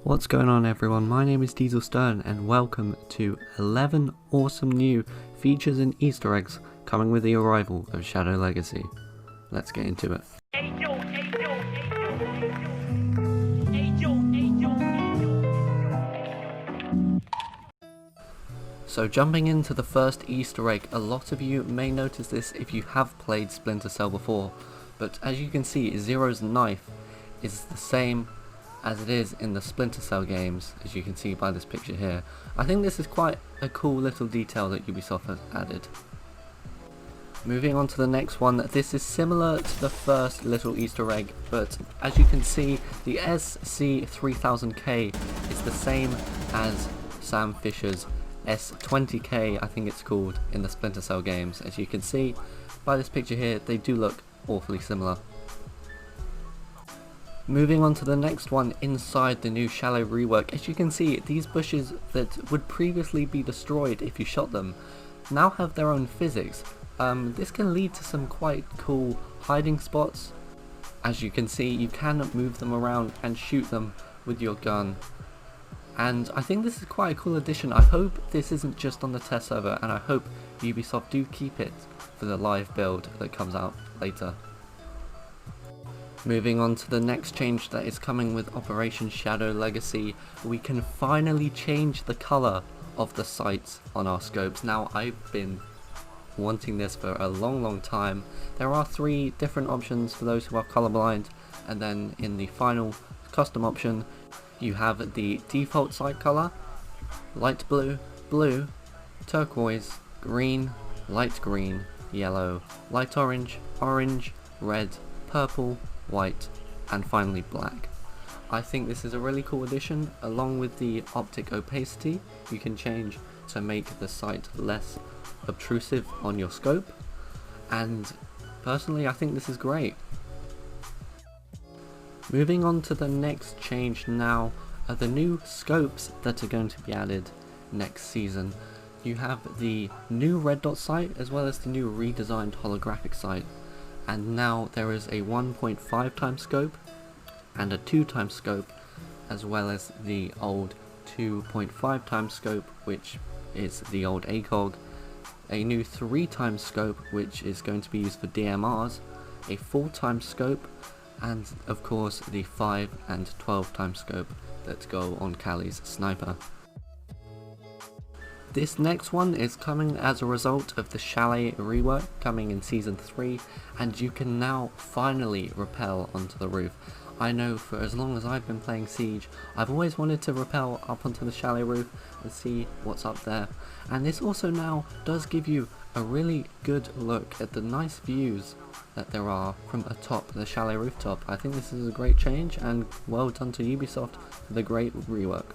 What's going on everyone, my name is Diesel Stern and welcome to 11 awesome new features and Easter eggs coming with the arrival of Shadow Legacy. Let's get into it. So jumping into the first Easter egg, a lot of you may notice this if you have played Splinter Cell before, but as you can see, Zero's knife is the same as it is in the Splinter Cell games, as you can see by this picture here. I think this is quite a cool little detail that Ubisoft has added. Moving on to the next one, this is similar to the first little Easter egg, but as you can see, the SC3000K is the same as Sam Fisher's S20K, I think it's called, in the Splinter Cell games. As you can see by this picture here, they do look awfully similar. Moving on to the next one, inside the new Shallow rework, as you can see, these bushes that would previously be destroyed if you shot them now have their own physics. This can lead to some quite cool hiding spots. As you can see, you can move them around and shoot them with your gun. And I think this is quite a cool addition. I hope this isn't just on the test server, and I hope Ubisoft do keep it for the live build that comes out later. Moving on to the next change that is coming with Operation Shadow Legacy, we can finally change the colour of the sights on our scopes. Now, I've been wanting this for a long time. There are 3 different options for those who are colourblind, and then in the final custom option you have the default sight colour, light blue, blue, turquoise, green, light green, yellow, light orange, orange, red, purple, white, and finally black. I think this is a really cool addition. Along with the optic opacity, you can change to make the sight less obtrusive on your scope, and personally I think this is great. Moving on to the next change now are the new scopes that are going to be added next season. You have the new red dot sight as well as the new redesigned holographic sight, and now there is a 1.5 times scope and a 2 times scope, as well as the old 2.5 times scope, which is the old ACOG, a new 3 times scope which is going to be used for DMRs, a 4 times scope, and of course the 5 and 12 times scope that go on Callie's sniper. This next one is coming as a result of the Chalet rework coming in Season 3, and you can now finally rappel onto the roof. I know for as long as I've been playing Siege, I've always wanted to rappel up onto the Chalet roof and see what's up there, and this also now does give you a really good look at the nice views that there are from atop the Chalet rooftop. I think this is a great change, and well done to Ubisoft for the great rework.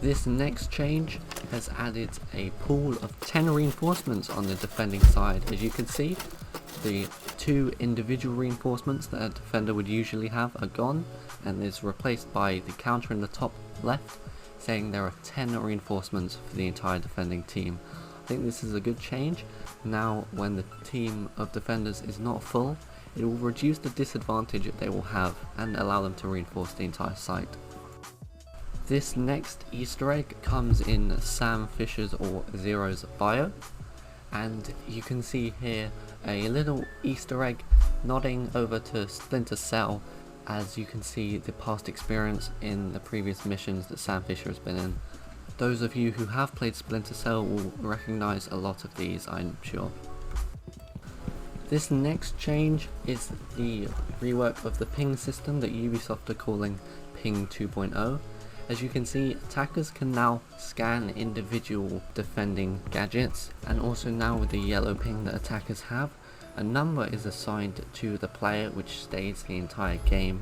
This next change has added a pool of 10 reinforcements on the defending side. As you can see, the 2 individual reinforcements that a defender would usually have are gone, and is replaced by the counter in the top left saying there are 10 reinforcements for the entire defending team. I think this is a good change. Now when the team of defenders is not full, it will reduce the disadvantage that they will have and allow them to reinforce the entire site. This next Easter egg comes in Sam Fisher's or Zero's bio, and you can see here a little Easter egg nodding over to Splinter Cell, as you can see the past experience in the previous missions that Sam Fisher has been in. Those of you who have played Splinter Cell will recognise a lot of these, I'm sure. This next change is the rework of the ping system that Ubisoft are calling Ping 2.0. As you can see, attackers can now scan individual defending gadgets, and also now with the yellow ping that attackers have, a number is assigned to the player which stays the entire game,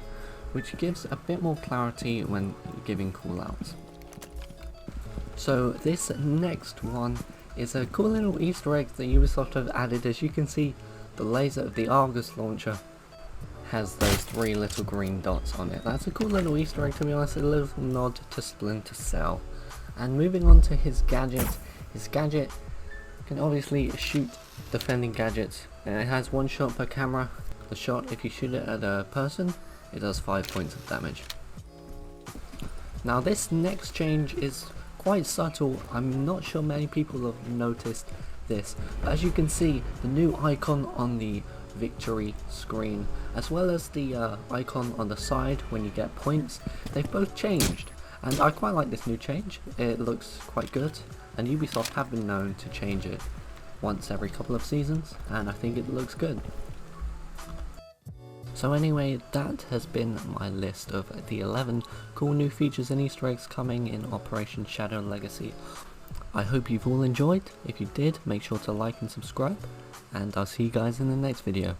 which gives a bit more clarity when giving callouts. So this next one is a cool little Easter egg that Ubisoft have added. As you can see, the laser of the Argus launcher has those 3 little green dots on it. That's a cool little Easter egg, to be honest, a little nod to Splinter Cell. And moving on to his gadget can obviously shoot defending gadgets, and it has 1 shot per camera. The shot, if you shoot it at a person, it does 5 points of damage. Now this next change is quite subtle. I'm not sure many people have noticed this, but as you can see, the new icon on the victory screen as well as the icon on the side when you get points, they've both changed, and I quite like this new change. It looks quite good, and Ubisoft have been known to change it once every couple of seasons, and I think it looks good. So anyway, that has been my list of the 11 cool new features and Easter eggs coming in Operation Shadow Legacy. I hope you've all enjoyed. If you did, make sure to like and subscribe, and I'll see you guys in the next video.